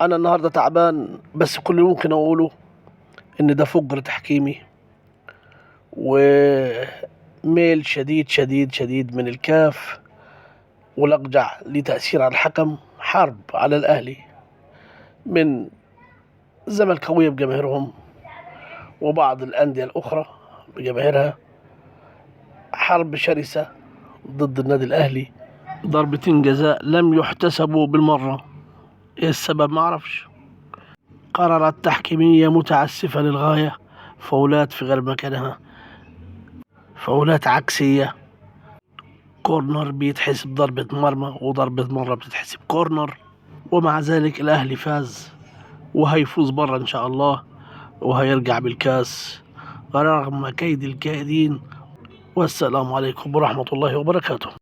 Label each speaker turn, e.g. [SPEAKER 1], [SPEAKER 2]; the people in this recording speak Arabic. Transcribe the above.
[SPEAKER 1] انا النهارده تعبان، بس كل اللي ممكن اقوله ان ده فجر تحكيمي وميل شديد شديد شديد من الكاف والاقجع ليه تأثير على الحكم. حرب على الاهلي من الزملكاوية بجماهيرهم وبعض الاندية الاخرى بجماهيرها. حرب شرسة ضد النادي الاهلي. ضربتين جزاء لم يحتسبوا بالمرة. ايه السبب؟ معرفش. قرارات تحكيمية متعسفة للغاية، فاولات في غير مكانها، فاولات عكسية. كورنر بيتحسب ضربة مرمى وضربة مرمى بتتحسب كورنر، ومع ذلك الأهلي فاز وهيفوز برا إن شاء الله وهيرجع بالكاس رغم كيد الكائدين. والسلام عليكم ورحمة الله وبركاته.